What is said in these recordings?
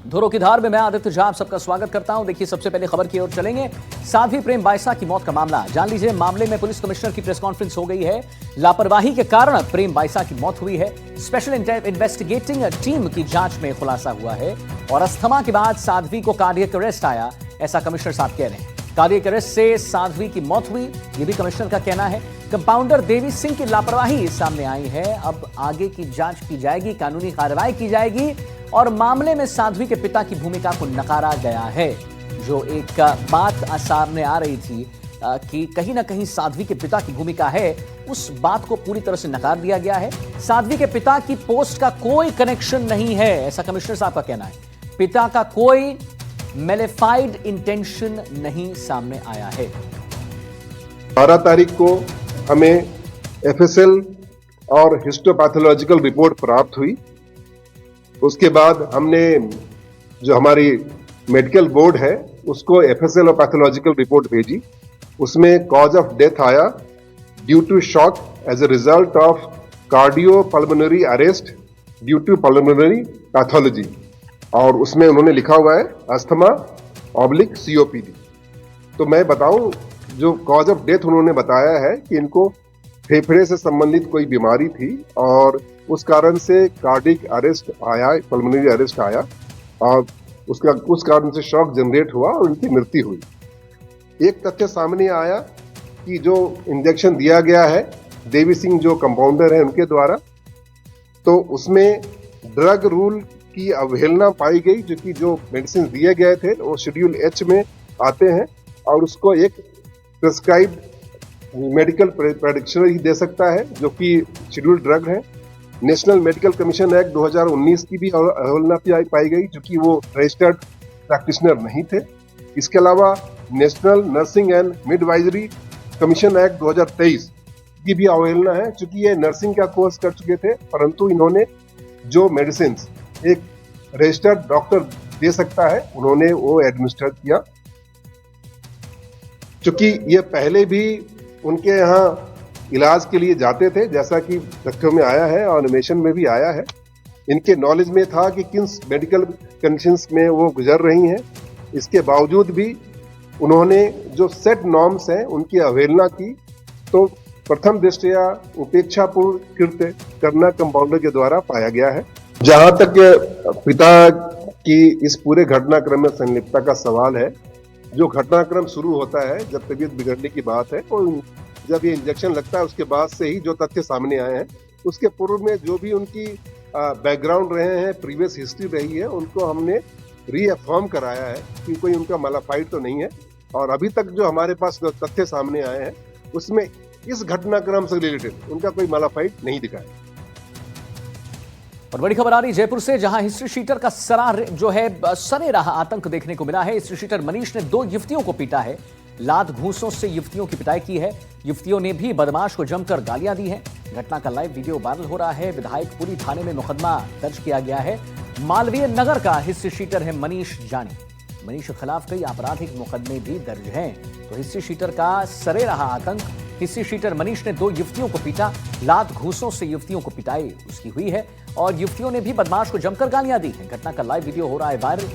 धुरों की धार में मैं आदित्य झा आप सबका स्वागत करता हूं। देखिए, सबसे पहले खबर की ओर चलेंगे। साध्वी प्रेम बाइसा की मौत का मामला जान लीजिए। मामले में पुलिस कमिश्नर की प्रेस कॉन्फ्रेंस हो गई है। लापरवाही के कारण प्रेम बाइसा की मौत हुई है। स्पेशल इन्वेस्टिगेटिंग टीम की जांच में खुलासा हुआ है और अस्थमा के बाद साध्वी को कार्डियक अरेस्ट आया, ऐसा कमिश्नर साहब कह रहे हैं। कार्डियक अरेस्ट से साध्वी की मौत हुई, यह भी कमिश्नर का कहना है। कंपाउंडर देवी सिंह की लापरवाही सामने आई है। अब आगे की जांच की जाएगी, कानूनी कार्रवाई की जाएगी और मामले में साध्वी के पिता की भूमिका को नकारा गया है। जो एक बात सामने आ रही थी कि कहीं ना कहीं साध्वी के पिता की भूमिका है, उस बात को पूरी तरह से नकार दिया गया है। साध्वी के पिता की पोस्ट का कोई कनेक्शन नहीं है, ऐसा कमिश्नर साहब का कहना है। पिता का कोई मेलेफाइड इंटेंशन नहीं सामने आया है। 12 तारीख को हमें एफएसएल और हिस्टोपैथोलॉजिकल रिपोर्ट प्राप्त हुई। उसके बाद हमने जो हमारी मेडिकल बोर्ड है उसको एफएसएल और पैथोलॉजिकल रिपोर्ट भेजी। उसमें कॉज ऑफ डेथ आया due to shock as a result of cardiopulmonary arrest due to pulmonary pathology, और उसमें उन्होंने लिखा हुआ है अस्थमा ऑब्लिक सीओपीडी। तो मैं बताऊं, जो कॉज ऑफ डेथ उन्होंने बताया है कि इनको फेफड़े से संबंधित कोई बीमारी थी और उस कारण से कार्डिक अरेस्ट आया, पल्मोनरी अरेस्ट आया और उस कारण से शॉक जनरेट हुआ और उनकी मृत्यु हुई। एक तथ्य सामने आया कि जो इंजेक्शन दिया गया है देवी सिंह जो कंपाउंडर है उनके द्वारा, तो उसमें ड्रग रूल की अवहेलना पाई गई, जो कि जो मेडिसिन दिए गए थे वो शेड्यूल एच में आते हैं और उसको एक प्रिस्क्राइब्ड मेडिकल प्रेडिक्शनर ही दे सकता है, जो कि शेड्यूल ड्रग है। नेशनल मेडिकल कमीशन एक्ट 2019 की भी अवहेलना पाई गई, जो कि वो रजिस्टर्ड प्रैक्टिशनर नहीं थे। इसके अलावा national nursing and midwifery commission act 2023 की भी अवहेलना है, चूंकि ये नर्सिंग का कोर्स कर चुके थे, परंतु इन्होंने जो मेडिसिन एक रजिस्टर्ड डॉक्टर दे सकता है उन्होंने वो एडमिनिस्टर किया। चूंकि ये पहले भी उनके यहाँ इलाज के लिए जाते थे, जैसा कि तथ्यों में आया है और एनिमेशन में भी आया है। इनके नॉलेज में था कि किन मेडिकल कंडीशंस में वो गुजर रही हैं। इसके बावजूद भी उन्होंने जो सेट नॉर्म्स हैं उनकी अवहेलना की, तो प्रथम दृष्टया उपेक्षापूर्ण कृत्य करना कंपाउंडर के द्वारा पाया गया है। जहां तक पिता की इस पूरे घटनाक्रम में संलिप्तता का सवाल है, जो घटनाक्रम शुरू होता है जब तबीयत बिगड़ने की बात है, और जब ये इंजेक्शन लगता है उसके बाद से ही जो तथ्य सामने आए हैं, उसके पूर्व में जो भी उनकी बैकग्राउंड रहे हैं, प्रीवियस हिस्ट्री रही है, उनको हमने रीअफर्म कराया है कि कोई उनका मलाफाइड तो नहीं है। और अभी तक जो हमारे पास जो तथ्य सामने आए हैं उसमें इस घटनाक्रम से रिलेटेड उनका कोई मलाफाइड नहीं दिखा है। और बड़ी खबर आ रही जयपुर से, जहां हिस्ट्री शीटर का सरे रहा आतंक देखने को मिला है। हिस्ट्री शीटर मनीष ने 2 युवतियों को पीटा है। लात घूंसों से युवतियों की पिटाई की है। युवतियों ने भी बदमाश को जमकर गालियां दी हैं। घटना का लाइव वीडियो वायरल हो रहा है। विधायकपुरी थाने में मुकदमा दर्ज किया गया है। मालवीय नगर का हिस्ट्री शीटर है मनीष जानी। मनीष के खिलाफ कई आपराधिक मुकदमे भी दर्ज हैं। तो हिस्ट्री शीटर का सरे रहा आतंक। हिस्ट्री शीटर मनीष ने 2 युवतियों को पीटा, लात घूंसों से युवतियों को पिटाई उसकी हुई है और युवतियों ने भी बदमाश को जमकर गालियां दी हैं। घटना का लाइव वीडियो हो रहा है वायरल।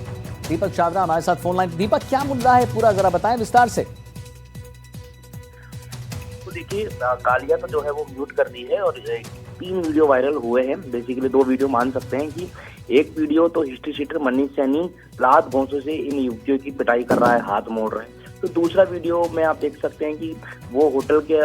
दीपक चावरा हमारे साथ फोन लाइन। दीपक, क्या मुद्दा है पूरा, जरा बताएं विस्तार से। तो देखिए, गालियां तो जो है वो म्यूट कर दी है और 3 वीडियो वायरल हुए हैं। बेसिकली 2 वीडियो मान सकते हैं कि एक वीडियो तो हिस्ट्री शीटर मनीष सैनी लात घोंसों से इन युवतियों की पिटाई कर रहा है, हाथ मोड़ रहे हैं। तो दूसरा वीडियो में आप देख सकते हैं कि वो होटल के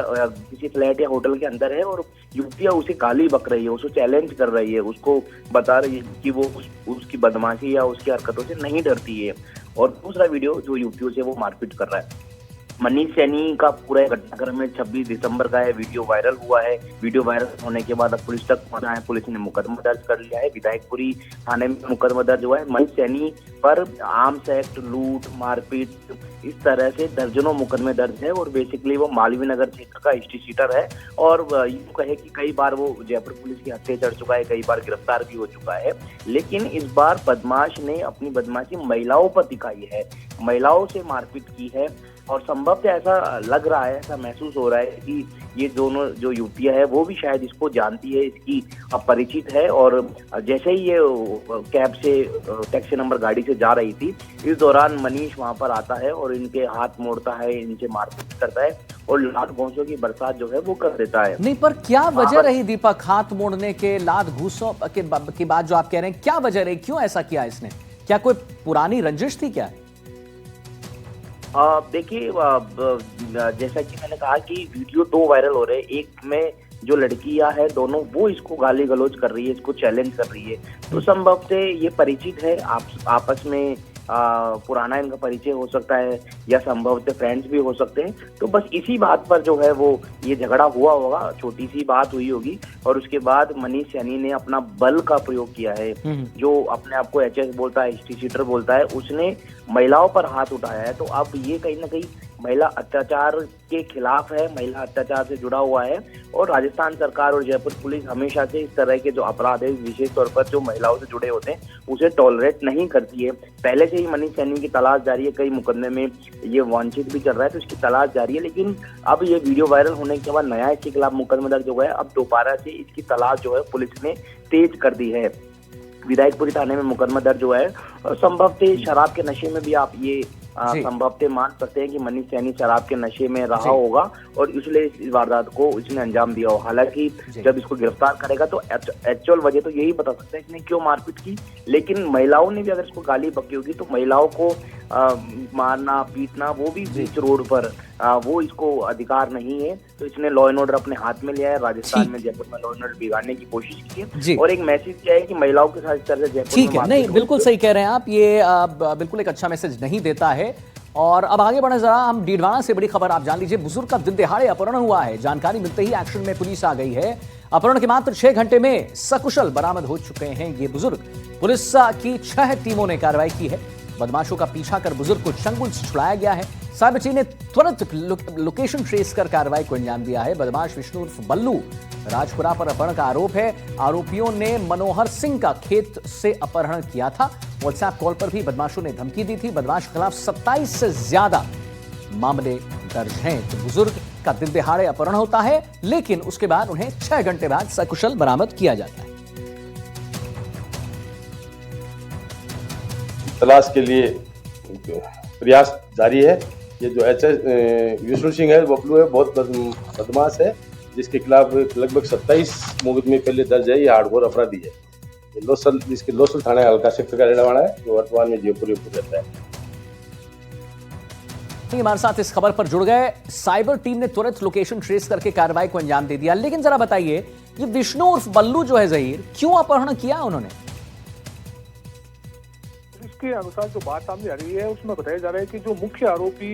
किसी फ्लैट या होटल के अंदर है और युवतियां उसे गाली बक रही है, उसको चैलेंज कर रही है, उसको बता रही है कि वो उसकी बदमाशी या उसकी हरकतों से नहीं डरती है। और दूसरा वीडियो जो युवतियों से वो मारपीट कर रहा है। मनीष सैनी का पूरा घटनाक्रम में 26 दिसंबर का है। वीडियो वायरल हुआ है। वीडियो वायरल होने के बाद अब पुलिस तक पहुंचा है। पुलिस ने मुकदमा दर्ज कर लिया है। विधायकपुरी थाने में मुकदमा दर्ज हुआ है। मनीष सैनी पर आर्म्स एक्ट, लूट, मारपीट, इस तरह से दर्जनों मुकदमे दर्ज है। और बेसिकली वो मालवीय नगर क्षेत्र का हिस्ट्री शीटर है और यूं कहे कि कई बार वो जयपुर पुलिस की हत्या चढ़ चुका है, कई बार गिरफ्तार भी हो चुका है। लेकिन इस बार बदमाश ने अपनी बदमाशी महिलाओं पर दिखाई है, महिलाओं से मारपीट की है। और संभवतः ऐसा लग रहा है, ऐसा महसूस हो रहा है कि ये दोनों जो युवतियां है वो भी शायद इसको जानती है, इसकी परिचित है। और जैसे ही ये कैब से टैक्सी नंबर गाड़ी से जा रही थी, इस दौरान मनीष वहां पर आता है और इनके हाथ मोड़ता है, इनसे मारपीट करता है और लात घूंसों की बरसात जो है वो कर देता है। नहीं, पर क्या वजह रही दीपक हाथ मोड़ने के, लात घूसों के बाद जो आप कह रहे हैं, क्या वजह रही, क्यों ऐसा किया इसने? क्या कोई पुरानी रंजिश थी क्या? देखिए, जैसा कि मैंने कहा कि वीडियो 2 वायरल हो रहे हैं। एक में जो लड़कियां है दोनों, वो इसको गाली गलौज कर रही है, इसको चैलेंज कर रही है। तो संभव से ये परिचित है, आपस में पुराना इनका परिचय हो सकता है या संभव से फ्रेंड्स भी हो सकते हैं। तो बस इसी बात पर जो है वो ये झगड़ा हुआ होगा, छोटी सी बात हुई होगी और उसके बाद मनीष सैनी ने अपना बल का प्रयोग किया है। जो अपने आप को एचएस बोलता है, हिस्ट्री शीटर बोलता है, उसने महिलाओं पर हाथ उठाया है। तो अब ये कहीं ना कहीं महिला अत्याचार के खिलाफ है, महिला अत्याचार से जुड़ा हुआ है। और राजस्थान सरकार और जयपुर पुलिस हमेशा से इस तरह के जो अपराध है, विशेष तौर पर जो महिलाओं से जुड़े होते हैं, उसे टॉलरेट नहीं करती है। पहले से ही मनीष सैनी की तलाश जारी है, कई मुकदमे में ये वांछित भी चल रहा है, तो इसकी तलाश जारी है। लेकिन अब ये वीडियो वायरल होने के बाद नया इसके खिलाफ मुकदमा दर्ज हो गया है। अब दोबारा से इसकी तलाश जो है पुलिस ने तेज कर दी है। विधायकपुरी थाने में मुकदमा दर्ज हुआ है और संभवतः शराब के नशे में भी आप ये संभवतः मान सकते हैं कि मनीष सैनी शराब के नशे में रहा होगा और इसलिए इस वारदात को इसने अंजाम दिया हो। हालांकि जब इसको गिरफ्तार करेगा तो एक्चुअल वजह तो यही बता सकता है इसने क्यों मारपीट की। लेकिन महिलाओं ने भी अगर इसको गाली बकी होगी तो महिलाओं को मारना पीटना, वो भी बीच रोड पर, वो इसको अधिकार नहीं है। तो इसने लॉ एंड ऑर्डर अपने हाथ में लिया है। राजस्थान में, जयपुर में लॉ एंड ऑर्डर बिगाड़ने की कोशिश की है और एक मैसेज किया है कि महिलाओं के साथ इस तरह से जयपुर ठीक है, नहीं बिल्कुल सही कह रहे हैं आप, ये बिल्कुल एक अच्छा मैसेज नहीं देता है। और अब आगे बढ़े जरा हम डीडवाना से बड़ी खबर आप जान लीजिए। बुजुर्ग का दिन दिहाड़े अपहरण हुआ है। जानकारी मिलते ही एक्शन में पुलिस आ गई है। अपहरण के मात्र 6 घंटे में सकुशल बरामद हो चुके हैं ये बुजुर्ग। पुलिस की 6 टीमों ने कार्रवाई की है। बदमाशों का पीछा कर बुजुर्ग को चंगुल से छुड़ाया गया है। साइबर टीम ने तुरंत लोकेशन ट्रेस कर कार्रवाई को अंजाम दिया है। बदमाश विष्णु उर्फ बल्लू राजपुरा पर अपहरण का आरोप है। आरोपियों ने मनोहर सिंह का खेत से अपहरण किया था। व्हाट्सएप कॉल पर भी बदमाशों ने धमकी दी थी। बदमाश के खिलाफ 27 से ज्यादा मामले दर्ज हैं। तो बुजुर्ग का दिन दिहाड़े अपहरण होता है, लेकिन उसके बाद उन्हें 6 घंटे बाद सकुशल बरामद किया जाता है। तलाश के लिए प्रयास जारी है। ये जो विष्णु सिंह है, बबलू है, बहुत बदमाश है, जिसके खिलाफ लगभग 27 मुकदमे पहले दर्ज है। ये हार्डकोर अपराधी है। ये जिसके लोसल थाना हल्का सेक्टर का रहने वाला है, जो वर्तमान में जयपुर रहता है। हमारे साथ इस खबर पर जुड़ गए। साइबर टीम ने तुरंत लोकेशन ट्रेस करके कार्रवाई को अंजाम दे दिया। लेकिन जरा बताइए, ये विष्णु उर्फ बल्लू जो है ज़हीर, क्यों अपहरण किया उन्होंने? के अनुसार जो बात सामने आ रही है उसमें बताया जा रहा है कि जो मुख्य आरोपी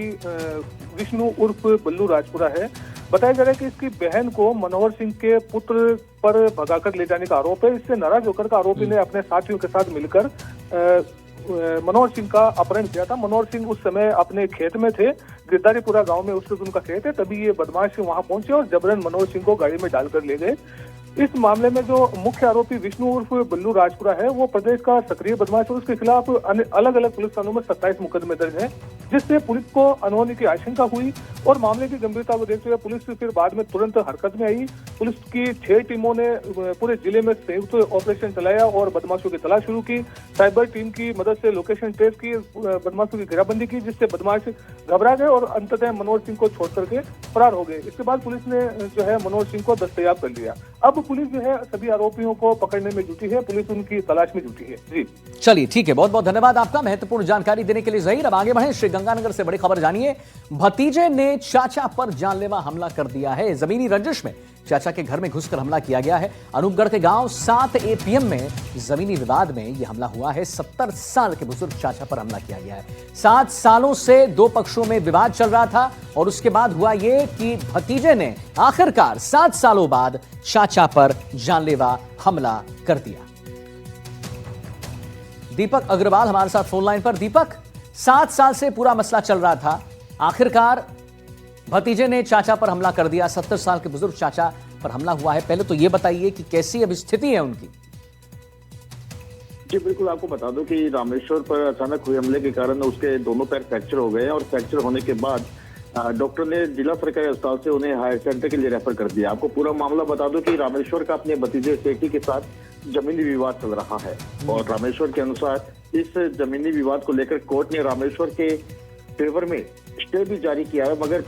विष्णु उर्फ बल्लू राजपुरा है, बताया जा रहा है कि इसकी बहन को मनोहर सिंह के पुत्र पर भगाकर ले जाने का आरोप है। इससे नाराज होकर का आरोपी ने अपने साथियों के साथ मिलकर मनोहर सिंह का अपहरण किया था। मनोहर सिंह उस समय अपने खेत में थे, गिरधारीपुरा गांव में उस उनका खेत है। तभी ये बदमाश वहां पहुंचे और जबरन मनोहर सिंह को गाड़ी में डालकर ले गए। इस मामले में जो मुख्य आरोपी विष्णु उर्फ बल्लू राजपुरा है, वो प्रदेश का सक्रिय बदमाश है। उसके खिलाफ अलग अलग पुलिस थानों में 27 मुकदमे दर्ज हैं, जिससे पुलिस को अनहोनी की आशंका हुई और मामले की गंभीरता को देखते हुए पुलिस फिर बाद में तुरंत हरकत में आई। पुलिस की 6 टीमों ने पूरे जिले में संयुक्त ऑपरेशन चलाया और बदमाशों की तलाश शुरू की। साइबर टीम की मदद से लोकेशन ट्रेस की, बदमाशों की घेराबंदी की, जिससे बदमाश घबरा गए और अंततः मनोहर सिंह को छोड़ करके फरार हो गए। इसके बाद पुलिस ने जो है मनोहर सिंह को दस्तयाब कर लिया। अब पुलिस जो है सभी आरोपियों को पकड़ने में जुटी है, पुलिस उनकी तलाश में जुटी है। जी चलिए ठीक है, बहुत बहुत धन्यवाद आपका महत्वपूर्ण जानकारी देने के लिए ज़हीर। अब आगे बढ़े, श्रीगंगानगर से बड़ी खबर जानिए। भतीजे ने चाचा पर जानलेवा हमला कर दिया है। जमीनी रंजिश में चाचा के घर में घुसकर हमला किया गया है। अनूपगढ़ के गांव 7 APM में जमीनी विवाद में यह हमला हुआ है। 70 साल के बुजुर्ग चाचा पर हमला किया गया है। 7 सालों से 2 पक्षों में विवाद चल रहा था और उसके बाद हुआ यह कि भतीजे ने आखिरकार 7 सालों बाद चाचा पर जानलेवा हमला कर दिया। दीपक अग्रवाल हमारे साथ फोन लाइन पर। दीपक, 7 साल से पूरा मसला चल रहा था, आखिरकार भतीजे ने चाचा पर हमला कर दिया। 70 साल के बुजुर्ग चाचा पर हमला हुआ है। पहले तो ये बताइए कि कैसी अब स्थिति है उनकी? जी बिल्कुल, आपको बता दूं कि रामेश्वर पर अचानक हुए हमले के कारण उसके दोनों पैर फ्रैक्चर हो गए और फ्रैक्चर होने के बाद डॉक्टर ने जिला सरकारी अस्पताल से उन्हें हायर सेंटर के लिए रेफर कर दिया। आपको पूरा मामला बता दूं कि रामेश्वर का अपने भतीजे सेठी के साथ जमीनी विवाद चल रहा है और रामेश्वर के अनुसार इस जमीनी विवाद को लेकर कोर्ट ने रामेश्वर के फेवर में स्टे भी जारी किया है, मगर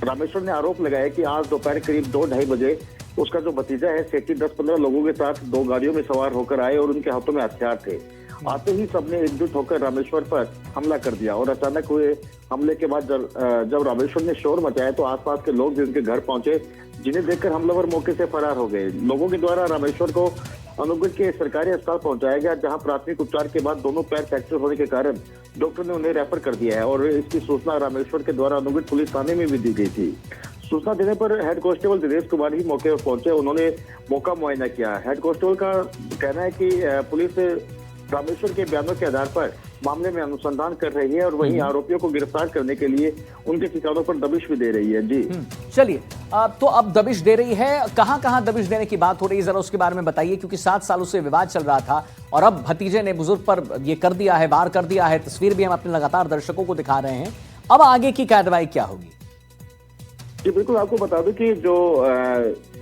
रामेश्वर ने आरोप लगाया कि आज दोपहर करीब 2-2:30 बजे उसका जो भतीजा है सेठी 10-15 लोगों के साथ 2 गाड़ियों में सवार होकर आए और उनके हाथों में हथियार थे। आते ही सबने एकजुट होकर रामेश्वर पर हमला कर दिया और अचानक हुए हमले के बाद जब रामेश्वर ने शोर मचाया तो आसपास के लोग भी उनके घर पहुंचे, जिन्हें देखकर हमलावर मौके से फरार हो गए। लोगों के द्वारा रामेश्वर को अनूपगढ़ के सरकारी अस्पताल पहुंचाया गया, जहां प्राथमिक उपचार के बाद दोनों पैर फ्रैक्चर होने के कारण डॉक्टर ने उन्हें रेफर कर दिया है और इसकी सूचना रामेश्वर के द्वारा अनूपगढ़ पुलिस थाने में भी दी गई थी। सूचना देने पर हेड कांस्टेबल दिनेश कुमार ही मौके पर पहुंचे। उन्होंने मौका मुआयना किया। हेड कांस्टेबल का कहना है कि पुलिस रामेश्वर के बयानों के आधार पर मामले में अनुसंधान कर रही है और वहीं आरोपियों को गिरफ्तार करने के लिए उनके ठिकानों पर दबिश भी दे रही है। जी चलिए, तो अब दबिश दे रही है, कहां कहां दबिश देने की बात हो रही है, जरा उसके बारे में बताइए, क्योंकि 7 सालों से विवाद चल रहा था और अब भतीजे ने बुजुर्ग पर ये कर दिया है, वार कर दिया है। तस्वीर भी हम अपने लगातार दर्शकों को दिखा रहे हैं। अब आगे की कार्रवाई क्या होगी? जी बिल्कुल, आपको बता दूं कि जो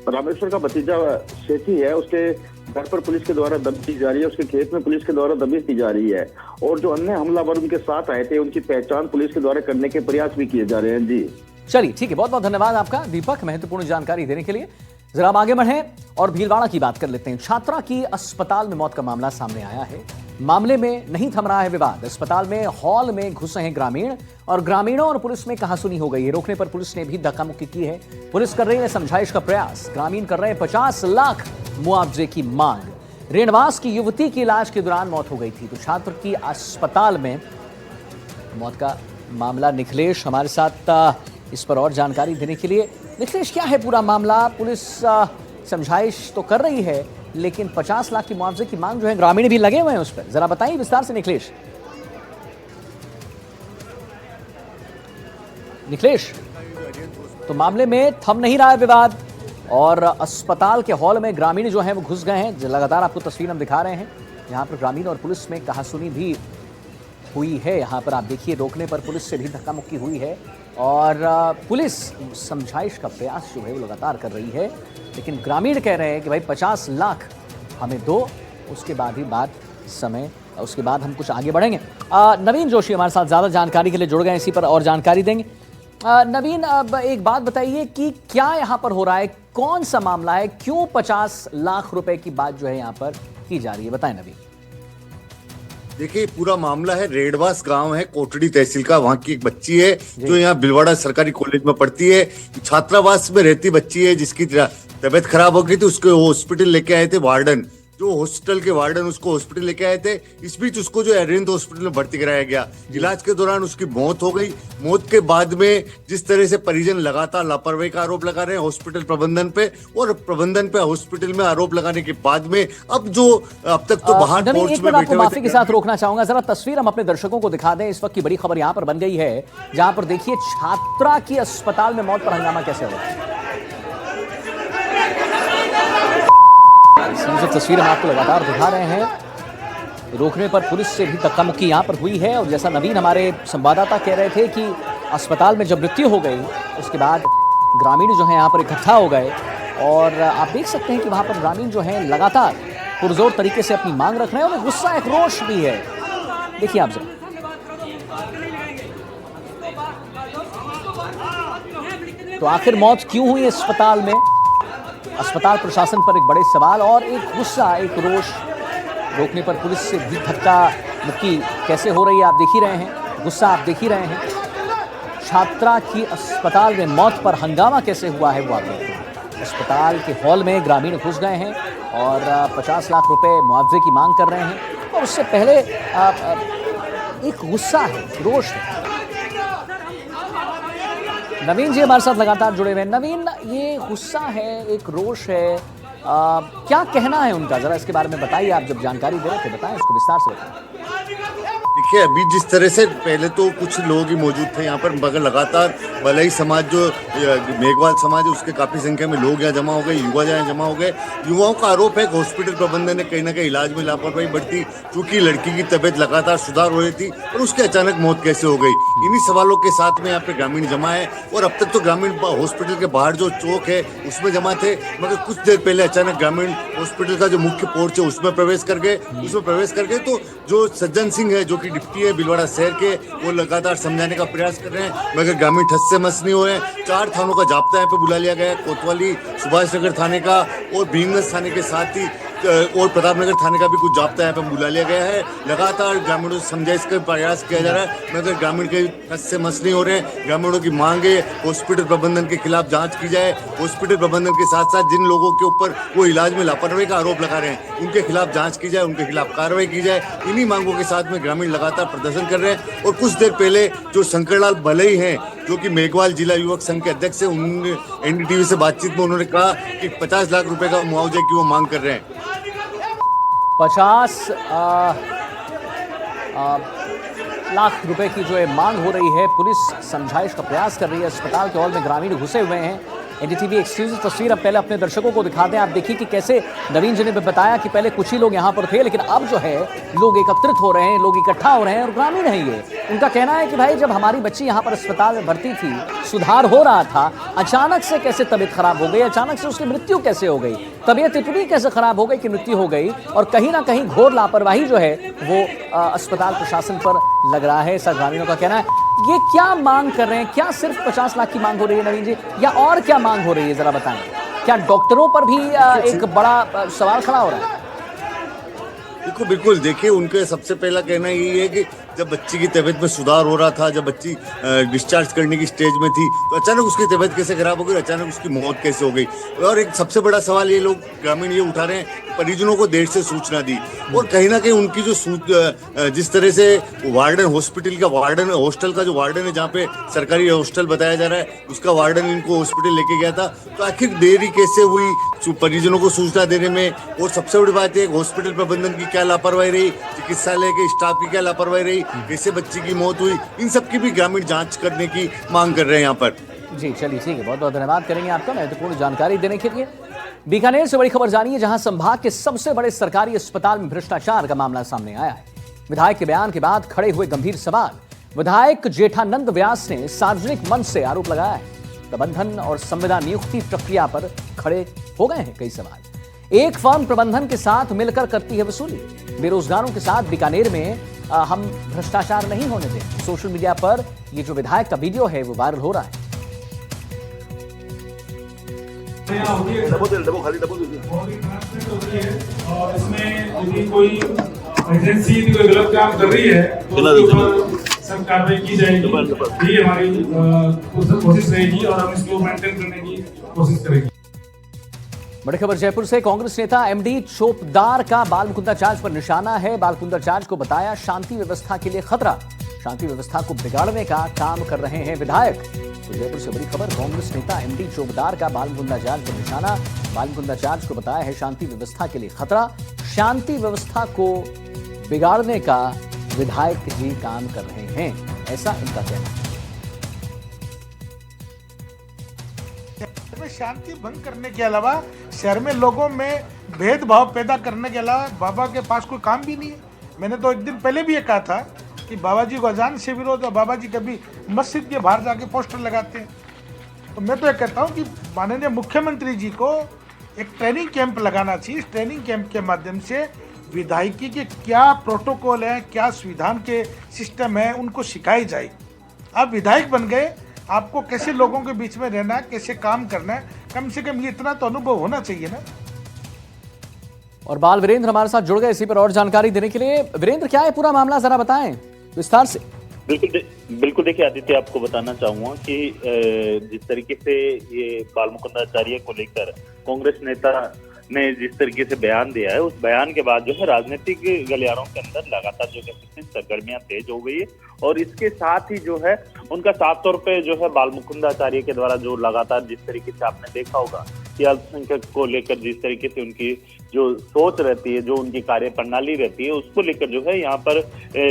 रामेश्वर का भतीजा सेठी है उसके घर पर पुलिस के द्वारा दबिश दी जा रही है, उसके खेत में पुलिस के द्वारा दबिश दी जा रही है और जो अन्य हमलावर उनके साथ आए थे उनकी पहचान पुलिस के द्वारा करने के प्रयास भी किए जा रहे हैं। जी चलिए ठीक है, बहुत बहुत धन्यवाद आपका दीपक, महत्वपूर्ण जानकारी देने के लिए। जरा हम आगे बढ़े और भीलवाड़ा की बात कर लेते हैं। छात्रा की अस्पताल में मौत का मामला सामने आया है। मामले में नहीं थम रहा है विवाद। अस्पताल में हॉल में घुसे हैं ग्रामीण और ग्रामीणों और पुलिस में कहासुनी हो गई है। रोकने पर पुलिस ने भी धक्का मुक्की की है। पुलिस कर रही है समझाइश का प्रयास। ग्रामीण कर रहे हैं 50 लाख मुआवजे की मांग। रेणवास की युवती की इलाज के दौरान मौत हो गई थी, तो छात्र की अस्पताल में मौत का मामला। निखिलेश हमारे साथ इस पर और जानकारी देने के लिए। निखिलेश, क्या है पूरा मामला? पुलिस समझाइश तो कर रही है लेकिन 50 लाख की मुआवजे की मांग जो है, ग्रामीण भी लगे हुए हैं उस पर। जरा बताइए विस्तार से निखिलेश। निखिलेश, तो मामले में थम नहीं रहा है विवाद और अस्पताल के हॉल में ग्रामीण जो हैं वो घुस गए हैं। लगातार आपको तस्वीर हम दिखा रहे हैं, यहाँ पर ग्रामीण और पुलिस में कहासुनी भी हुई है। यहाँ पर आप देखिए, रोकने पर पुलिस से भी धक्का मुक्की हुई है और पुलिस समझाइश का प्रयास जो है वो लगातार कर रही है, लेकिन ग्रामीण कह रहे हैं कि भाई 50 लाख हमें दो, उसके बाद ही बात समय, उसके बाद हम कुछ आगे बढ़ेंगे। नवीन जोशी हमारे साथ ज़्यादा जानकारी के लिए जुड़ गए, इसी पर और जानकारी देंगे। नवीन, अब एक बात बताइए कि क्या यहाँ पर हो रहा है, कौन सा मामला है, क्यों 50 लाख रुपए की बात जो है यहाँ पर की जा रही है? बताएं नवीन। देखिए, पूरा मामला है, रेडवास गांव है, कोटड़ी तहसील का। वहां की एक बच्ची है जो यहाँ भीलवाड़ा सरकारी कॉलेज में पढ़ती है। छात्रावास में रहती बच्ची है जिसकी तबीयत खराब हो गई थी। उसको हॉस्पिटल लेके आए थे वार्डन, जो हॉस्टल के वार्डन उसको हॉस्पिटल लेके आए थे। इस बीच उसको जो अरविंद हॉस्पिटल में भर्ती कराया गया। इलाज के दौरान उसकी मौत हो गई। मौत के बाद में जिस तरह से परिजन लगातार लापरवाही का आरोप लगा रहे हैं हॉस्पिटल प्रबंधन पे, और प्रबंधन पे हॉस्पिटल में आरोप लगाने के बाद में अब जो अब तक तो बाहर कोर्ट में बैठे माफी के साथ रोकना चाहूंगा, जरा तस्वीर हम अपने दर्शकों को दिखा दें। इस वक्त की बड़ी खबर यहाँ पर बन गई है, जहां पर देखिए छात्रा की अस्पताल में मौत पर हंगामा कैसे हो रहा है। जो तस्वीर हम आपको लगातार दिखा रहे हैं, रोकने पर पुलिस से भी धक्का मुक्की यहाँ पर हुई है। और जैसा नवीन हमारे संवाददाता कह रहे थे कि अस्पताल में जब मृत्यु हो गई उसके बाद ग्रामीण जो है यहाँ पर इकट्ठा हो गए और आप देख सकते हैं कि वहाँ पर ग्रामीण जो है लगातार पुरजोर तरीके से अपनी मांग रख रहे हैं और गुस्सा, एक रोष भी है। देखिए आप जरा। तो आखिर मौत क्यों हुई अस्पताल में? अस्पताल प्रशासन पर एक बड़े सवाल और एक गुस्सा, एक रोष। रोकने पर पुलिस से भी धक्का मुक्की कैसे हो रही है आप देख ही रहे हैं, गुस्सा आप देख ही रहे हैं। छात्रा की अस्पताल में मौत पर हंगामा कैसे हुआ है वो आप देखते हैं। अस्पताल के हॉल में ग्रामीण घुस गए हैं और 50 लाख रुपए मुआवजे की मांग कर रहे हैं। और उससे पहले एक गुस्सा है, रोष है। नवीन जी हमारे साथ लगातार जुड़े हुए हैं। नवीन, ये गुस्सा है, एक रोष है, क्या कहना है उनका? जरा इसके बारे में बताइए। आप जब जानकारी दे रहे थे बताएं, इसको विस्तार से बताएं। देखिए अभी जिस तरह से पहले तो कुछ लोग ही मौजूद थे यहाँ पर, मगर लगातार भलाई समाज जो मेघवाल समाज है उसके काफी संख्या में लोग यहाँ जमा हो गए, युवा यहाँ जमा हो गए। युवाओं का आरोप है कि हॉस्पिटल प्रबंधन ने कहीं ना कहीं इलाज में लापरवाही बरती, क्योंकि लड़की की तबीयत लगातार सुधार हो रही थी और उसकी अचानक मौत कैसे हो गई। इन्हीं सवालों के साथ में यहाँ पे ग्रामीण जमा है और अब तक तो ग्रामीण हॉस्पिटल के बाहर जो चौक है उसमें जमा थे, मगर कुछ देर पहले अचानक ग्रामीण हॉस्पिटल का जो मुख्य पोर्च है उसमें प्रवेश कर गए। तो जो सज्जन सिंह है जो डिप्टी है भीलवाड़ा शहर के, वो लगातार समझाने का प्रयास कर रहे हैं, मगर ग्रामीण ठस से मस नहीं हो रहे हैं। 4 थानों का जाब्ता यहाँ पे बुला लिया गया है, कोतवाली, सुभाष नगर थाने का और भीमगंज थाने के साथ ही और प्रतापनगर थाने का भी कुछ जाब्ता यहाँ पे बुला लिया गया है। लगातार ग्रामीणों से समझाइश का प्रयास किया जा रहा है, मगर ग्रामीण के ठस से मस नहीं हो रहे हैं। ग्रामीणों की मांग है हॉस्पिटल प्रबंधन के खिलाफ जाँच की जाए, हॉस्पिटल प्रबंधन के साथ साथ जिन लोगों के ऊपर वो इलाज में लापरवाही का आरोप लगा रहे हैं उनके खिलाफ जाँच की जाए, उनके खिलाफ कार्रवाई की जाए। इन्हीं मांगों के साथ में ग्रामीण लगातार प्रदर्शन कर रहे हैं। और कुछ देर पहले जो शंकरलाल भलई हैं जो कि मेघवाल जिला युवक संघ के अध्यक्ष है, उन्होंने एनडीटीवी से बातचीत में उन्होंने कहा कि 50 लाख रुपए का मुआवजे की वो मांग कर रहे हैं। 50 लाख रुपए की जो है मांग हो रही है। पुलिस समझाइश का प्रयास कर रही है। अस्पताल के हॉल में ग्रामीण घुसे हुए हैं। एनडीटीवी एक्सक्लूसिव तस्वीर अब पहले अपने दर्शकों को दिखाते हैं। आप देखिए कि कैसे नवीन जी ने बताया कि पहले कुछ ही लोग यहाँ पर थे, लेकिन अब जो है लोग एकत्रित हो रहे हैं, लोग इकट्ठा हो रहे हैं और ग्रामीण है ये। उनका कहना है कि भाई जब हमारी बच्ची यहाँ पर अस्पताल में भर्ती थी, सुधार हो रहा था, अचानक से कैसे तबीयत खराब हो गई, अचानक से उसकी मृत्यु कैसे हो गई, तबीयत इतनी कैसे खराब हो गई कि मृत्यु हो गई। और कहीं ना कहीं घोर लापरवाही जो है वो अस्पताल प्रशासन पर लग रहा है, ऐसा ग्रामीणों का कहना है। ये क्या मांग कर रहे हैं? क्या सिर्फ 50 लाख की मांग हो रही है नवीन जी, या और क्या मांग हो रही है, जरा बताएं। क्या डॉक्टरों पर भी एक बड़ा सवाल खड़ा हो रहा है? बिल्कुल देखिए, उनके सबसे पहला कहना यही है कि जब बच्ची की तबीयत में सुधार हो रहा था, जब बच्ची डिस्चार्ज करने की स्टेज में थी, तो अचानक उसकी तबीयत कैसे खराब हो गई, अचानक उसकी मौत कैसे हो गई। और एक सबसे बड़ा सवाल ये लोग ग्रामीण ये उठा रहे हैं, परिजनों को देर से सूचना दी। और कहीं ना कहीं उनकी जो जिस तरह से वार्डन, हॉस्पिटल का वार्डन, हॉस्टल का जो वार्डन है जहाँ पे सरकारी हॉस्टल बताया जा रहा है, उसका वार्डन इनको हॉस्पिटल लेके गया था, तो आखिर देरी कैसे हुई परिजनों को सूचना देने में। और सबसे बड़ी बात है हॉस्पिटल प्रबंधन की क्या लापरवाही रही, चिकित्सालय के स्टाफ की क्या लापरवाही रही, कैसे बच्ची की मौत हुई, इन सब की भी ग्रामीण जांच करने की मांग कर रहे हैं यहाँ पर। जी चलिए ठीक है, बहुत बहुत धन्यवाद करेंगे आपका महत्वपूर्ण जानकारी देने के लिए। बीकानेर से बड़ी खबर जानिए, जहां संभाग के सबसे बड़े सरकारी अस्पताल में भ्रष्टाचार का मामला सामने आया है। विधायक के बयान के बाद खड़े हुए गंभीर सवाल। विधायक जेठानंद व्यास ने सार्वजनिक मंच से आरोप लगाया है। प्रबंधन और संविदा नियुक्ति प्रक्रिया पर खड़े हो गए हैं कई सवाल। एक फर्म प्रबंधन के साथ मिलकर करती है वसूली। बेरोजगारों के साथ बीकानेर में हम भ्रष्टाचार नहीं होने दें। सोशल मीडिया पर ये जो विधायक का वीडियो है वो वायरल हो रहा है। और इसमें यदि कोई एजेंसी कोई गलत काम कर रही है तो सब कार्रवाई की जाएगी। ये हमारी कोशिश रहेगी और हम इसको मेंटेन करने की कोशिश करेंगे। बड़ी खबर जयपुर से। कांग्रेस नेता एमडी चोपदार का बालमुकुंदाचार्य पर निशाना है। बालमुकुंदाचार्य को बताया शांति व्यवस्था के लिए खतरा। शांति व्यवस्था को बिगाड़ने का काम कर रहे हैं विधायक। तो जयपुर से बड़ी खबर, कांग्रेस नेता एमडी चोपदार का बालमुकुंदाचार्य पर निशाना। बालमुकुंदाचार्य को बताया है शांति व्यवस्था के लिए खतरा। शांति व्यवस्था को बिगाड़ने का विधायक जी काम कर रहे हैं, ऐसा इनका कहना है। शांति भंग करने के अलावा शहर में लोगों में भेदभाव पैदा करने के अलावा बाबा के पास कोई काम भी नहीं है। मैंने तो एक दिन पहले भी ये कहा था कि बाबा जी को अजान से विरोध है, बाबा जी कभी मस्जिद के बाहर जाके पोस्टर लगाते हैं। तो मैं तो ये कहता हूँ कि माननीय मुख्यमंत्री जी को एक ट्रेनिंग कैंप लगाना चाहिए। इस ट्रेनिंग कैंप के माध्यम से विधायकी के क्या प्रोटोकॉल है, क्या संविधान के सिस्टम है, उनको सिखाई जाए। आप विधायक बन गए, आपको कैसे लोगों के बीच में रहना है, कैसे काम करना है, कम से कम ये इतना तो अनुभव होना चाहिए ना। और बाल वीरेंद्र हमारे साथ जुड़ गए इसी पर और जानकारी देने के लिए। वीरेंद्र, क्या है पूरा मामला, जरा बताएं विस्तार से। बिल्कुल देखिए आदित्य, आपको बताना चाहूंगा कि जिस तरीके से ये बालमुकुंदाचार्य को लेकर कांग्रेस नेता ने जिस तरीके से बयान दिया है, उस बयान के बाद जो है राजनीतिक गलियारों के अंदर लगातार जो है सरगर्मियां तेज हो गई है। और इसके साथ ही जो है उनका साफ तौर पे जो है बालमुकुंदाचार्य के द्वारा जो लगातार जिस तरीके से आपने देखा होगा कि अल्पसंख्यक को लेकर जिस तरीके से उनकी जो सोच रहती है, जो उनकी कार्य प्रणाली रहती है, उसको लेकर जो है यहाँ पर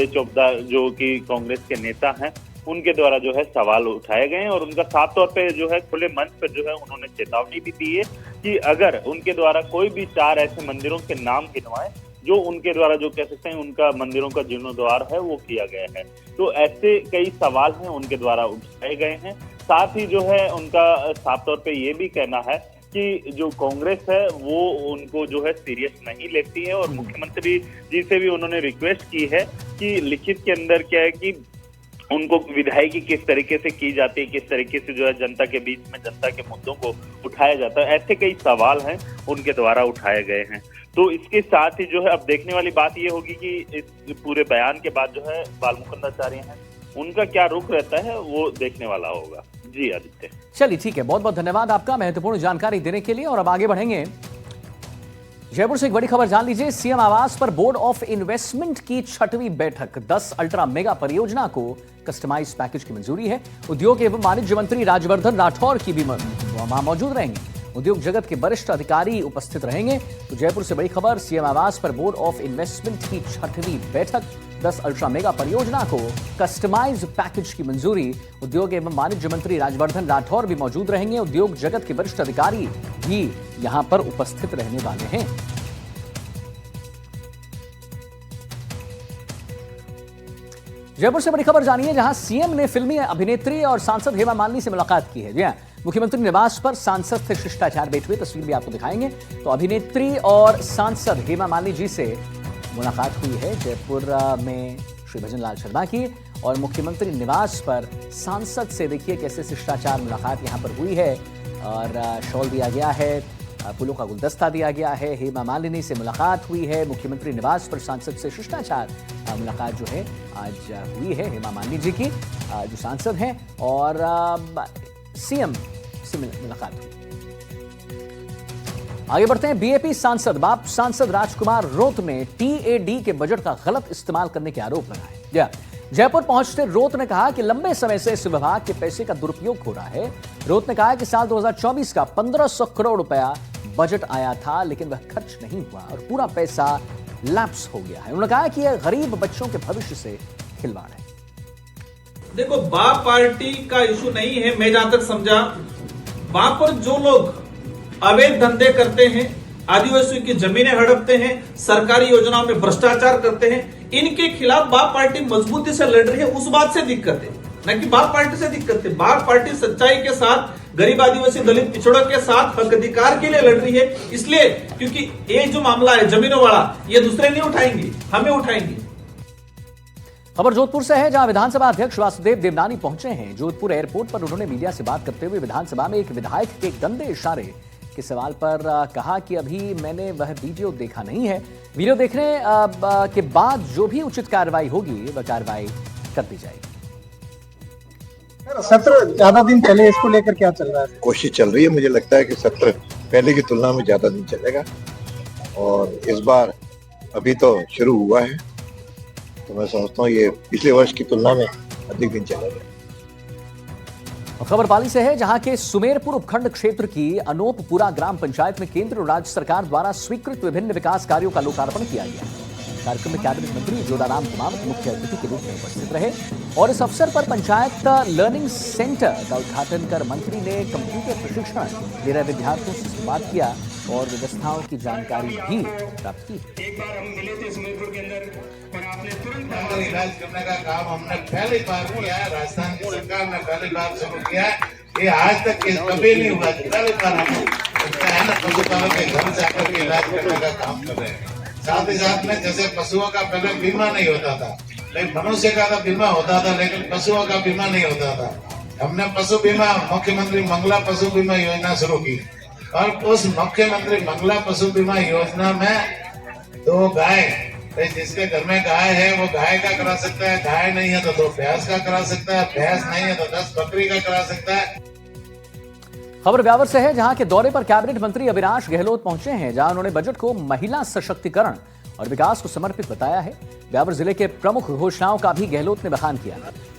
चौकीदार जो कि कांग्रेस के नेता हैं उनके द्वारा जो है सवाल उठाए गए हैं और उनका साफ तौर पे जो है खुले मंच पर जो है उन्होंने चेतावनी भी दी है कि अगर उनके द्वारा कोई भी 4 ऐसे मंदिरों के नाम गिनवाए जो उनके द्वारा जो कह सकते हैं उनका मंदिरों का जीर्णोद्धार है वो किया गया है, तो ऐसे कई सवाल हैं उनके द्वारा उठाए गए हैं। साथ ही जो है उनका साफ तौर पे ये भी कहना है कि जो कांग्रेस है वो उनको जो है सीरियस नहीं लेती है और मुख्यमंत्री जी से भी उन्होंने रिक्वेस्ट की है कि लिखित के अंदर क्या है कि उनको विधायकी किस तरीके से की जाती है, किस तरीके से जो है जनता के बीच में जनता के मुद्दों को उठाया जाता है, ऐसे कई सवाल हैं उनके द्वारा उठाए गए हैं। तो इसके साथ ही जो है अब देखने वाली बात ये होगी कि इस पूरे बयान के बाद जो है बालमुकुंदाचार्य हैं उनका क्या रुख रहता है वो देखने वाला होगा। जी आदित्य। चलिए ठीक है, बहुत बहुत धन्यवाद आपका महत्वपूर्ण जानकारी देने के लिए। और अब आगे बढ़ेंगे, जयपुर से एक बड़ी खबर जान लीजिए। सीएम आवास पर बोर्ड ऑफ इन्वेस्टमेंट की 6वीं बैठक, 10 अल्ट्रा मेगा परियोजना को कस्टमाइज पैकेज की मंजूरी है। उद्योग एवं वाणिज्य मंत्री राजवर्धन राठौर की भी वहां मौजूद रहेंगे। उद्योग जगत के वरिष्ठ अधिकारी उपस्थित रहेंगे। तो जयपुर से बड़ी खबर, सीएम आवास पर बोर्ड ऑफ इन्वेस्टमेंट की 6वीं बैठक, 10 अल्ट्रा मेगा परियोजना को कस्टमाइज पैकेज की मंजूरी। उद्योग एवं वाणिज्य मंत्री राजवर्धन राठौर भी मौजूद रहेंगे। उद्योग जगत के वरिष्ठ अधिकारी भी यहां पर उपस्थित रहने वाले हैं। जयपुर से बड़ी खबर जानिए, जहां सीएम ने फिल्मी अभिनेत्री और सांसद हेमा मालिनी से मुलाकात की है। जी हां, मुख्यमंत्री निवास पर सांसद से शिष्टाचार भेंट हुई, तस्वीर भी आपको दिखाएंगे। तो अभिनेत्री और सांसद हेमा मालिनी जी से मुलाकात हुई है जयपुर में श्री भजन लाल शर्मा की, और मुख्यमंत्री निवास पर सांसद से देखिए कैसे शिष्टाचार मुलाकात यहां पर हुई है। और शॉल दिया गया है, फूलों का गुलदस्ता दिया गया है। हेमा मालिनी से मुलाकात हुई है, मुख्यमंत्री निवास पर सांसद से शिष्टाचार मुलाकात जो है आज हुई है हेमा मालिनी जी की, जो सांसद हैं, और सीएम से मुलाकात हुई। आगे बढ़ते हैं, बीएपी सांसद बाप सांसद राजकुमार रोत में टीएडी के बजट का गलत इस्तेमाल करने के आरोप लगाए। जयपुर पहुंचते रोत ने कहा कि लंबे समय से इस विभाग के पैसे का दुरुपयोग हो रहा है। रोत ने कहा कि साल 2024 का 1500 करोड़ रुपया बजट आया था, लेकिन वह खर्च नहीं हुआ और पूरा पैसा लैप्स हो गया है। उन्होंने कहा कि यह गरीब बच्चों के भविष्य से खिलवाड़ है। देखो, बाप पार्टी का इशू नहीं है। मैं जहां तक समझा, वहां पर जो लोग अवैध धंधे करते हैं, आदिवासियों की जमीनें हड़पते हैं, सरकारी योजनाओं में भ्रष्टाचार करते हैं, इनके खिलाफ बाप पार्टी मजबूती से लड़ रही है। उस बात से दिक्कत है, न कि बाप पार्टी से दिक्कत है। बाप पार्टी सच्चाई के साथ, गरीब आदिवासी दलित पिछड़ों के साथ हक अधिकार के लिए लड़ रही है। इसलिए क्योंकि ये जो मामला है जमीनों वाला, ये दूसरे नहीं उठाएंगे, हमें उठाएंगे। खबर जोधपुर से है, जहां विधानसभा अध्यक्ष वासुदेव देवनानी पहुंचे हैं। जोधपुर एयरपोर्ट पर उन्होंने मीडिया से बात करते हुए विधानसभा में एक विधायक के गंदे इशारे के सवाल पर कहा कि अभी मैंने वह वीडियो देखा नहीं है। वीडियो देखने के बाद जो भी उचित कार्रवाई होगी वह कार्रवाई कर दी जाएगी। सत्र ज्यादा दिन चले, इसको लेकर क्या चल रहा है? कोशिश चल रही है, मुझे लगता है कि सत्र पहले की तुलना में ज्यादा दिन चलेगा, और इस बार अभी तो शुरू हुआ है, तो मैं समझता हूँ ये पिछले वर्ष की तुलना में अधिक दिन चलेगा। खबर पाली से है, जहां के सुमेरपुर उपखंड क्षेत्र की अनोपपुरा ग्राम पंचायत में केंद्र और राज्य सरकार द्वारा स्वीकृत विभिन्न विकास कार्यों का लोकार्पण किया गया। कार्यक्रम में कैबिनेट मंत्री जोधाराम कुमावत मुख्य अतिथि के रूप में उपस्थित रहे, और इस अवसर पर पंचायत लर्निंग सेंटर का उद्घाटन कर मंत्री ने कंप्यूटर प्रशिक्षण ले रहे विद्यार्थियों से संवाद किया और व्यवस्थाओं की जानकारी भी प्राप्त की। एक बार हम मिले थे सुमेरपुर के अंदर और आपने तुरंत इलाज करने का काम हमने पहली बार किया है। राजस्थान की सरकार ने पहली बार शुरू किया है। ये आज तक कभी नहीं हुआ, पहली बार हम पशुपालक के घर जाकर के इलाज करने का काम कर रहे हैं। साथ ही साथ में जैसे पशुओं का पहले बीमा नहीं होता था, लेकिन मनुष्य का तो बीमा होता था, लेकिन पशुओं का बीमा नहीं होता था। हमने पशु बीमा, मुख्यमंत्री मंगला पशु बीमा योजना शुरू की, और उस मुख्यमंत्री मंगला पशु बीमा योजना में 2 गाय, जिसके घर में गाय है वो गाय का करा सकता है, गाय नहीं है तो 2 भैंस का करा सकता है, भैंस नहीं है तो 10 बकरी का करा सकता है। खबर ब्यावर से है, जहां के दौरे पर कैबिनेट मंत्री अविनाश गहलोत पहुंचे हैं, जहां उन्होंने बजट को महिला सशक्तिकरण और विकास को समर्पित बताया है। ब्यावर जिले के प्रमुख घोषणाओं का भी गहलोत ने बखान किया।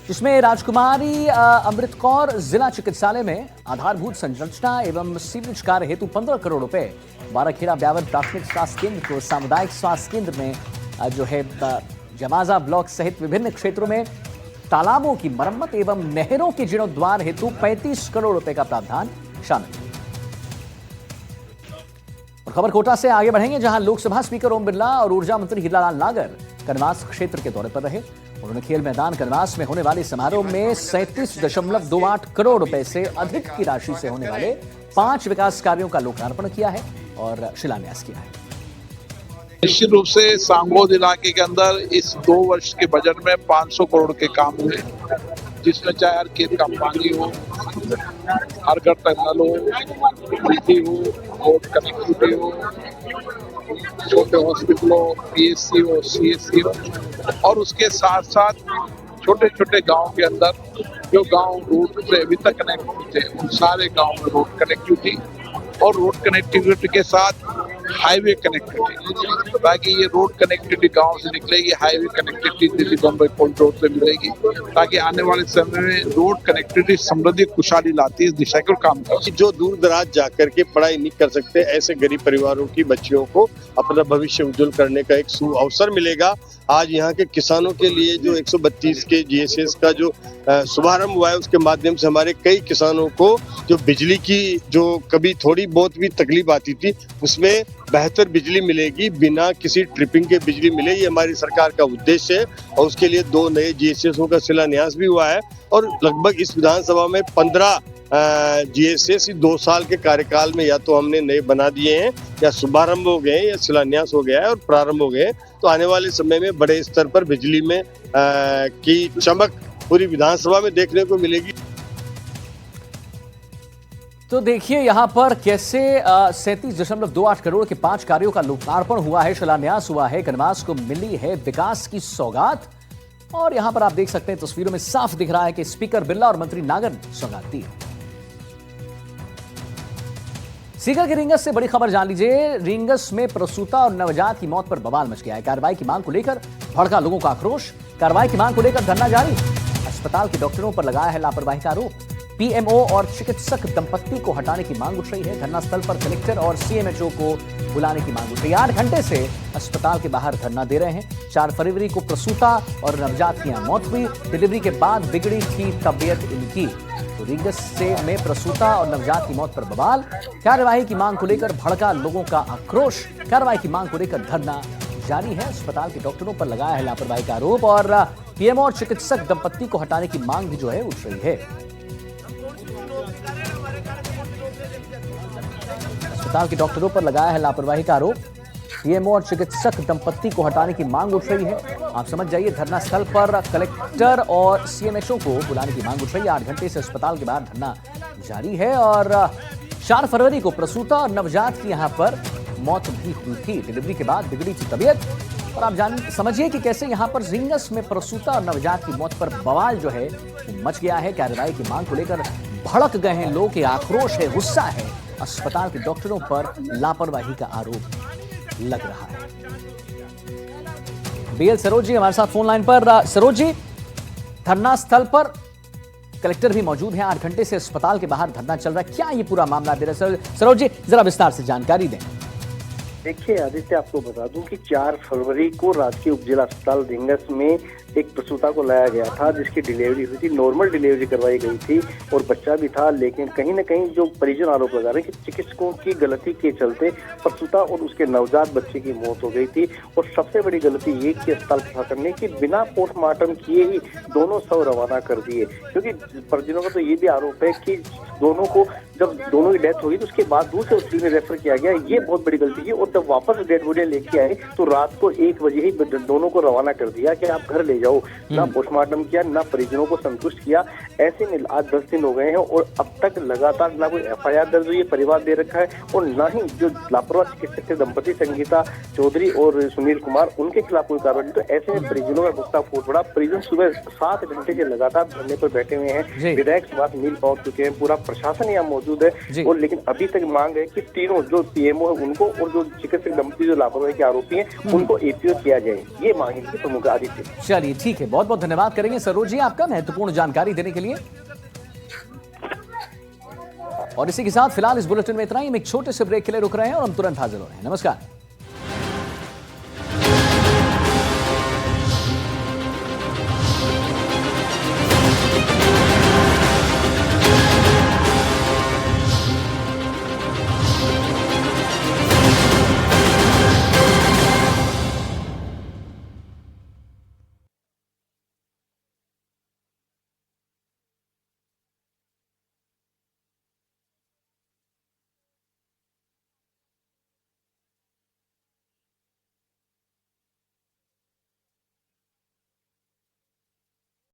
जिसमें राजकुमारी अमृत कौर जिला चिकित्सालय में आधारभूत संरचना एवं सीवरेज कार्य हेतु 15 करोड़ रुपए, बाराखेड़ा ब्यावर प्राथमिक स्वास्थ्य केंद्र को सामुदायिक स्वास्थ्य केंद्र में जो है जवाजा ब्लॉक सहित विभिन्न क्षेत्रों में तालाबों की मरम्मत एवं नहरों के जीर्णोद्धार हेतु 35 करोड़ रुपए का प्रावधान शामिल। और खबर कोटा से आगे बढ़ेंगे, जहां लोकसभा स्पीकर ओम बिरला और ऊर्जा मंत्री हीरालाल नागर कनवास क्षेत्र के दौरे पर रहे। उन्होंने खेल मैदान कनवास में होने वाले समारोह में 37.28 करोड़ रुपए से अधिक की राशि से होने वाले 5 विकास कार्यों का लोकार्पण किया है और शिलान्यास किया है। निश्चित रूप से सांगोद इलाके के अंदर इस 2 वर्ष के बजट में 500 करोड़ के काम हुए, जिसमें चाहे हर खेत का पानी हो, हर घर तक नल हो, बिजली हो, रोड कनेक्टिविटी हो, छोटे हॉस्पिटल हो, पीएचसी हो, सीएचसी हो, और उसके साथ साथ छोटे छोटे गांव के अंदर जो गांव रोड से अभी तक कनेक्ट थे उन सारे गांव में रोड कनेक्टिविटी, और रोड कनेक्टिविटी के साथ हाईवे कनेक्टिविटी, ताकि ये रोड कनेक्टिविटी गांव से निकलेगी, highway connectivity Delhi Bombay corridor से मिलेगी, ताकि आने वाले समय में रोड कनेक्टिविटी समृद्धि खुशहाली लाती है, इस दिशा को काम कर। जो दूर दराज जाकर के पढ़ाई नहीं कर सकते, ऐसे गरीब परिवारों की बच्चियों को अपना भविष्य उज्जवल करने का एक अवसर मिलेगा। आज यहाँ के किसानों के लिए जो 132 के GSS का जो शुभारंभ हुआ है, उसके माध्यम से हमारे कई किसानों को जो बिजली की जो कभी थोड़ी बहुत भी तकलीफ आती थी, उसमें बेहतर बिजली मिलेगी, बिना किसी ट्रिपिंग के बिजली मिले, ये हमारी सरकार का उद्देश्य है। और उसके लिए 2 नए GSS का शिलान्यास भी हुआ है और लगभग इस विधानसभा में 15 GSS 2 साल के कार्यकाल में या तो हमने नए बना दिए हैं, या शुभारंभ हो गए हैं, या शिलान्यास हो गया है और प्रारंभ हो गए हैं। तो आने वाले समय में बड़े स्तर पर बिजली में की चमक पूरी विधानसभा में देखने को मिलेगी। तो देखिए यहां पर कैसे 37.28 करोड़ के 5 कार्यों का लोकार्पण हुआ है, शिलान्यास हुआ है। कनवास को मिली है विकास की सौगात, और यहां पर आप देख सकते हैं तस्वीरों में साफ दिख रहा है कि स्पीकर बिरला और मंत्री नागर ने सौगात दी। सीकर के रींगस से बड़ी खबर जान लीजिए। रींगस में प्रसूता और नवजात की मौत पर बवाल मच गया है। कार्रवाई की मांग को लेकर भड़का लोगों का आक्रोश। कार्रवाई की मांग को लेकर धरना जारी। अस्पताल के डॉक्टरों पर लगाया है लापरवाही का आरोप। पीएमओ और चिकित्सक दंपत्ति को हटाने की मांग उठ रही है। धरना स्थल पर कलेक्टर और सीएमएचओ को बुलाने की मांग उठ रही है। 8 घंटे से अस्पताल के बाहर धरना दे रहे हैं। 4 फरवरी को प्रसूता और नवजात की मौत हुई। डिलीवरी के बाद बिगड़ी थी तबीयत इनकी। तो रींगस से में प्रसूता और नवजात की मौत पर बवाल। कार्रवाई की मांग को लेकर भड़का लोगों का आक्रोश। कार्रवाई की मांग को लेकर धरना जारी है। अस्पताल के डॉक्टरों पर लगाया है लापरवाही का आरोप और पीएमओ और चिकित्सक दंपत्ति को हटाने की मांग भी जो है उठ रही है। अस्पताल के डॉक्टरों पर लगाया है लापरवाही का आरोप। पीएमओ और चिकित्सक दंपत्ति को हटाने की मांग उठ रही है। आप समझ जाइए, धरना स्थल पर कलेक्टर और सीएमएचओ को बुलाने की मांग उठ रही है। 8 घंटे से अस्पताल के बाहर धरना जारी है और 4 फरवरी को प्रसूता और नवजात की यहां पर मौत भी हुई थी। डिलीवरी के बाद बिगड़ी थी तबीयत। और आप समझिए कि कैसे यहां पर रींगस में प्रसूता और नवजात की मौत पर बवाल जो है मच गया है। कार्रवाई की मांग को लेकर भड़क गए हैं लोग। आक्रोश है, गुस्सा है। अस्पताल के डॉक्टरों पर लापरवाही का आरोप लग रहा है। बीएल सरोज जी हमारे साथ फोन लाइन पर। सरोज जी, धरना स्थल पर कलेक्टर भी मौजूद हैं। 8 घंटे से अस्पताल के बाहर धरना चल रहा है, क्या ये पूरा मामला दे रहा है? सरोज जी जरा विस्तार से जानकारी दें। देखिए आदित्य, आपको बता दूं कि 4 फरवरी को राजकीय उपजिला अस्पताल रींगस में एक प्रसूता को लाया गया था, जिसकी डिलीवरी हुई थी। नॉर्मल डिलीवरी करवाई गई थी और बच्चा भी था, लेकिन कहीं न कहीं जो परिजन आरोप लगा रहे हैं कि चिकित्सकों की गलती के चलते प्रसूता और उसके नवजात बच्चे की मौत हो गई थी। और सबसे बड़ी गलती ये कि अस्पताल प्रशासन ने कि बिना पोस्टमार्टम किए ही दोनों शव रवाना कर दिए, क्योंकि परिजनों का तो ये भी आरोप है कि दोनों को जब दोनों की डेथ हुई तो उसके बाद दूसरे हॉस्पिटल में रेफर किया गया। ये बहुत बड़ी गलती है। और जब वापस डेड बॉडी लेके आए तो रात को 1 बजे ही दोनों को रवाना कर दिया कि आप घर ले जाओ। ना पोस्टमार्टम किया, ना परिजनों को संतुष्ट किया। ऐसे में आज 10 दिन हो गए हैं और अब तक लगातार ना कोई FIR दर्ज हुई है, परिवार दे रखा है, और ना ही जो लापरवाह चिकित्सक थे दंपति संगीता चौधरी और सुनील कुमार, उनके खिलाफ कोई कार्रवाई। तो ऐसे में परिजनों का गुस्सा फूट पड़ा। परिजन सुबह 7 घंटे से लगातार धरने पर बैठे हुए हैं। विधायक सुभाष मील पहुंच चुके हैं। पूरा प्रशासन यहाँ मौजूद मौजूद है। और लेकिन अभी तक मांग है कि तीनों जो पीएमओ है उनको और जो चिकित्सक दंपति जो लापरवाही के आरोपी हैं उनको एपीओ किया जाए, ये मांग इनकी प्रमुख। आदित्य, चलिए ठीक है, बहुत बहुत धन्यवाद करेंगे सरोज जी आपका महत्वपूर्ण जानकारी देने के लिए। और इसी के साथ फिलहाल इस बुलेटिन में इतना ही। हम एक छोटे से ब्रेक के लिए रुक रहे हैं और हम तुरंत हाजिर हो रहे हैं। नमस्कार।